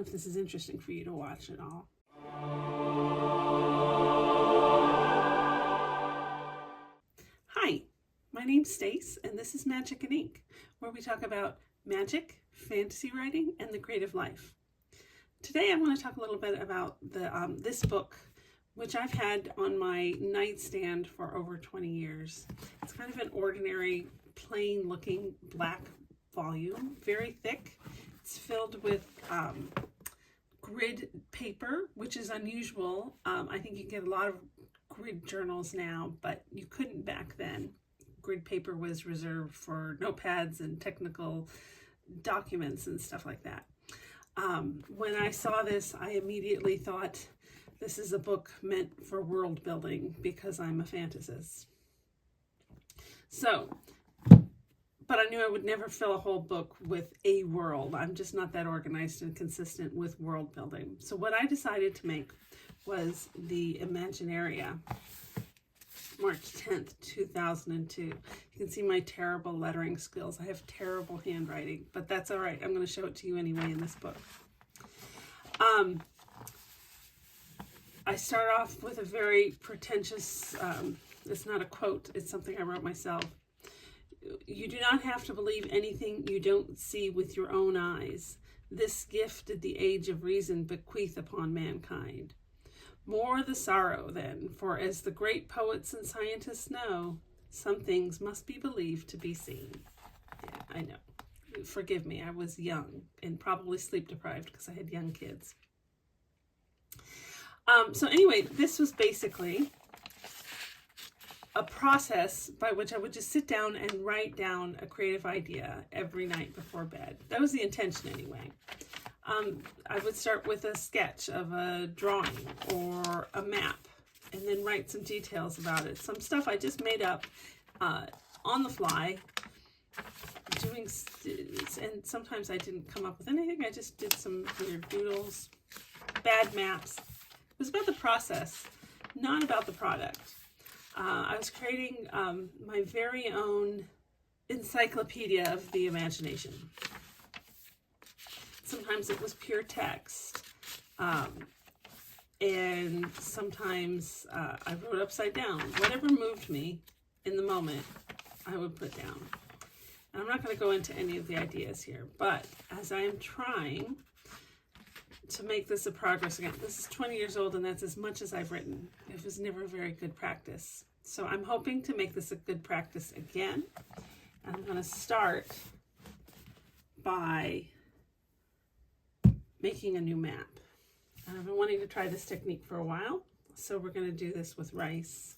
if this is interesting for you to watch at all. Hi, my name's Stace, and this is Magic and Ink, where we talk about magic, fantasy writing, and the creative life. Today I want to talk a little bit about this book, which I've had on my nightstand for over 20 years. It's kind of an ordinary, plain-looking black volume, very thick. It's filled with grid paper, which is unusual. I think you get a lot of grid journals now, but you couldn't back then. Grid paper was reserved for notepads and technical documents and stuff like that. When I saw this, I immediately thought this is a book meant for world building because I'm a fantasist. But I knew I would never fill a whole book with a world. I'm just not that organized and consistent with world building. So what I decided to make was the Imaginaria, March 10th, 2002. You can see my terrible lettering skills. I have terrible handwriting, but that's all right. I'm going to show it to you anyway in this book. I start off with a very pretentious, it's not a quote, it's something I wrote myself. You do not have to believe anything you don't see with your own eyes. This gift did the age of reason bequeath upon mankind. More the sorrow, then, for as the great poets and scientists know, some things must be believed to be seen. Yeah, I know. Forgive me, I was young and probably sleep deprived because I had young kids. So anyway, this was basically a process by which I would just sit down and write down a creative idea every night before bed. That was the intention anyway. I would start with a sketch of a drawing or a map and then write some details about it. Some stuff I just made up on the fly, and sometimes I didn't come up with anything. I just did some weird doodles, bad maps. It was about the process, not about the product. I was creating my very own Encyclopedia of the Imagination. Sometimes it was pure text, and sometimes I wrote upside down. Whatever moved me in the moment, I would put down. And I'm not going to go into any of the ideas here, but as I am trying to make this a progress again, this is 20 years old, and that's as much as I've written. It was never a very good practice. So I'm hoping to make this a good practice again. And I'm going to start by making a new map. And I've been wanting to try this technique for a while, so we're going to do this with rice.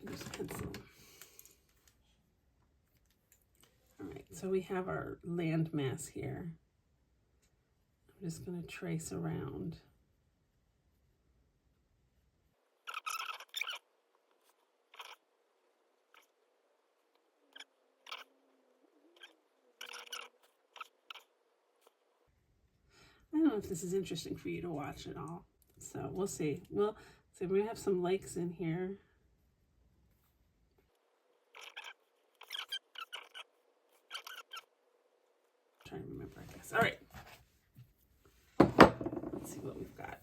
Use pencil. All right, so we have our land mass here. I'm just going to trace around. I don't know if this is interesting for you to watch at all. So we'll see. We'll see. We have some lakes in here. Trying to remember, I guess. All right. Let's see what we've got.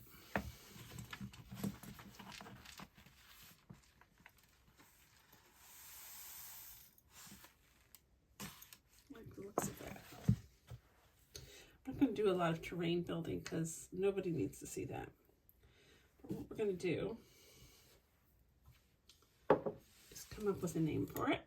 Like the looks of that. I'm not going to do a lot of terrain building because nobody needs to see that. But what we're going to do is come up with a name for it.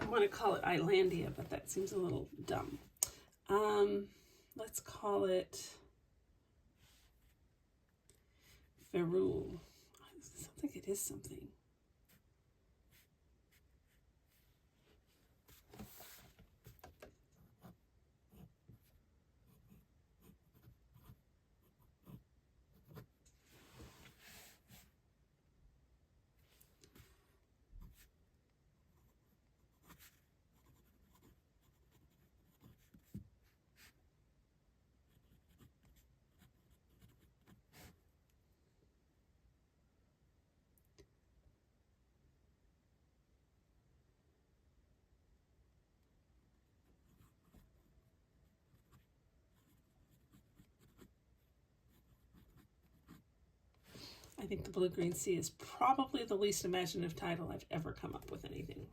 I want to call it Islandia, but that seems a little dumb. Let's call it Ferrule. Sounds like it is something. I think the Blue-Green Sea is probably the least imaginative title I've ever come up with anything.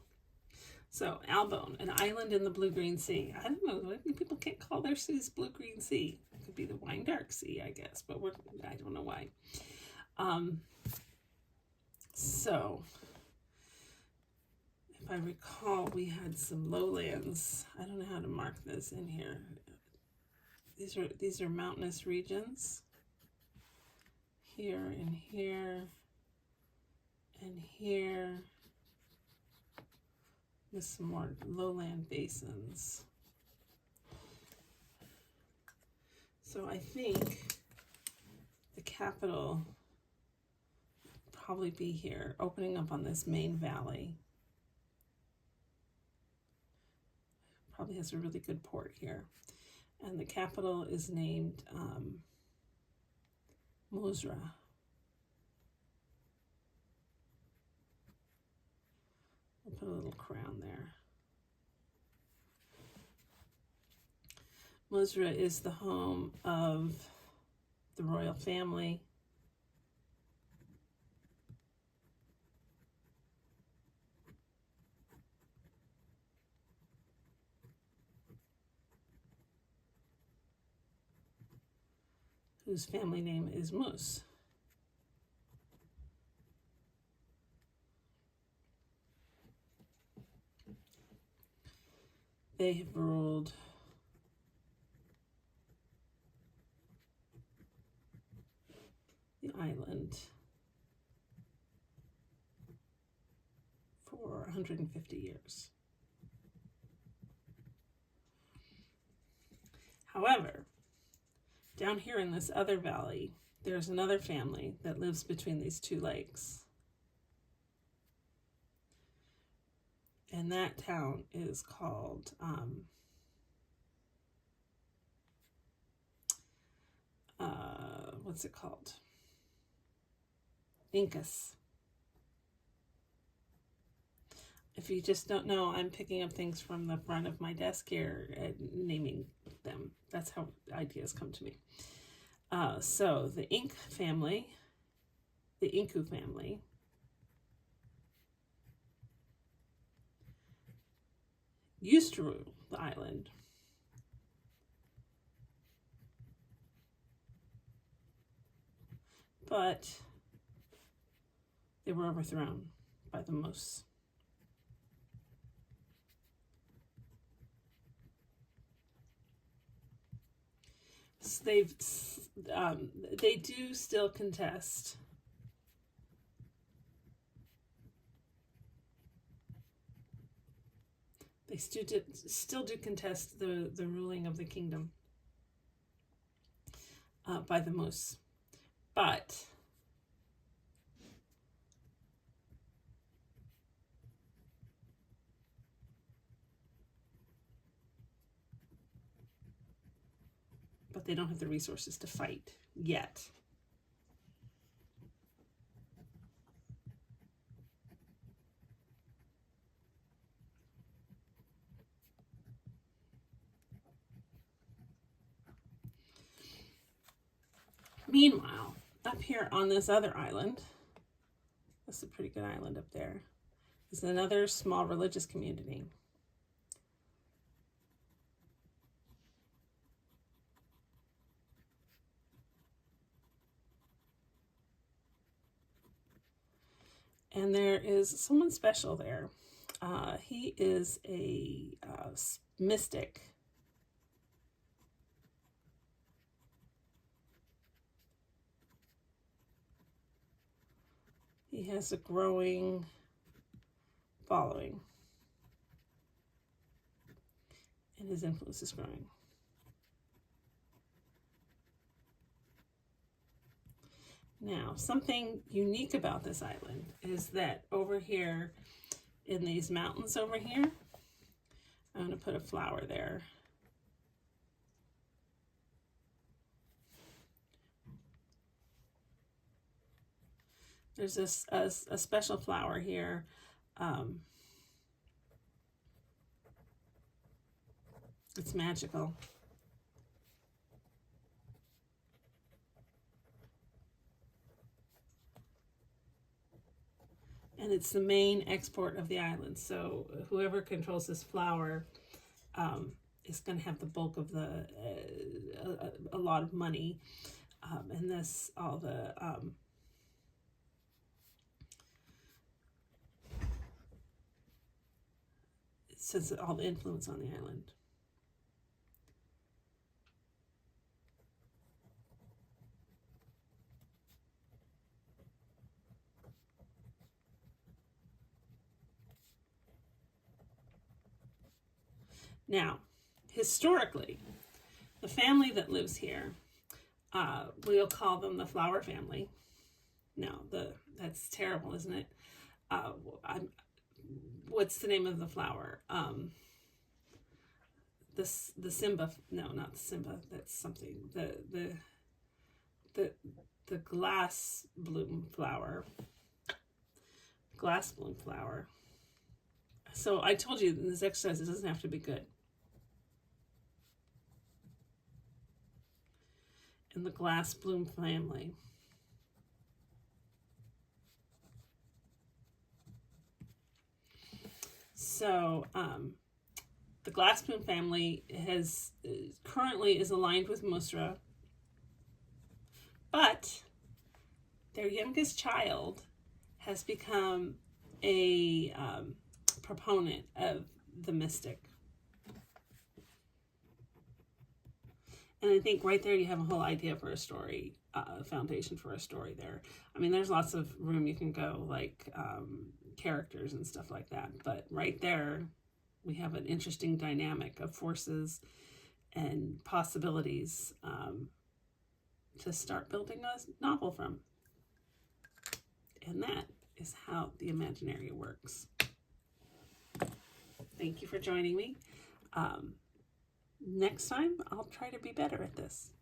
So, Albone, an island in the Blue-Green Sea. I don't know, people can't call their seas Blue-Green Sea. It could be the Wine-Dark Sea, I guess, but I don't know why. So, if I recall, we had some lowlands. I don't know how to mark this in here. These are mountainous regions. Here and here and here, with some more lowland basins. So I think the capital would probably be here, opening up on this main valley. Probably has a really good port here. And the capital is named Mosra. We'll put a little crown there. Mosra is the home of the royal family. Whose family name is Mus. They have ruled the island for 150 years. However, down here in this other valley, there's another family that lives between these two lakes. And that town is called what's it called? Incas. If you just don't know, I'm picking up things from the front of my desk here and naming them. That's how ideas come to me. So the Incu family, used to rule the island. But they were overthrown by the Mus. So they do still contest. They still do contest the ruling of the kingdom by the Mus. But they don't have the resources to fight yet. Meanwhile, up here on this other island, that's a pretty good island up there, is another small religious community. And there is someone special there. He is a mystic. He has a growing following, and his influence is growing. Now, something unique about this island is that over here in these mountains over here, I'm going to put a flower there. There's a special flower here. It's magical. and it's the main export of the island. So whoever controls this flower is going to have the bulk of the a lot of money, and this all the since all the influence on the island. Now, historically, the family that lives here, we'll call them the flower family. No, that's terrible, isn't it? What's the name of the flower? The Simba. No, not the Simba. That's something. The glass bloom flower. Glass bloom flower. So I told you in this exercise it doesn't have to be good. In the glass bloom family. So the glass bloom family currently is aligned with Musra, but their youngest child has become a proponent of the mystic. And I think right there you have a whole idea for a story, foundation for a story there. I mean, there's lots of room you can go, like characters and stuff like that. But right there, we have an interesting dynamic of forces and possibilities to start building a novel from. And that is how the Imaginary works. Thank you for joining me. Next time, I'll try to be better at this.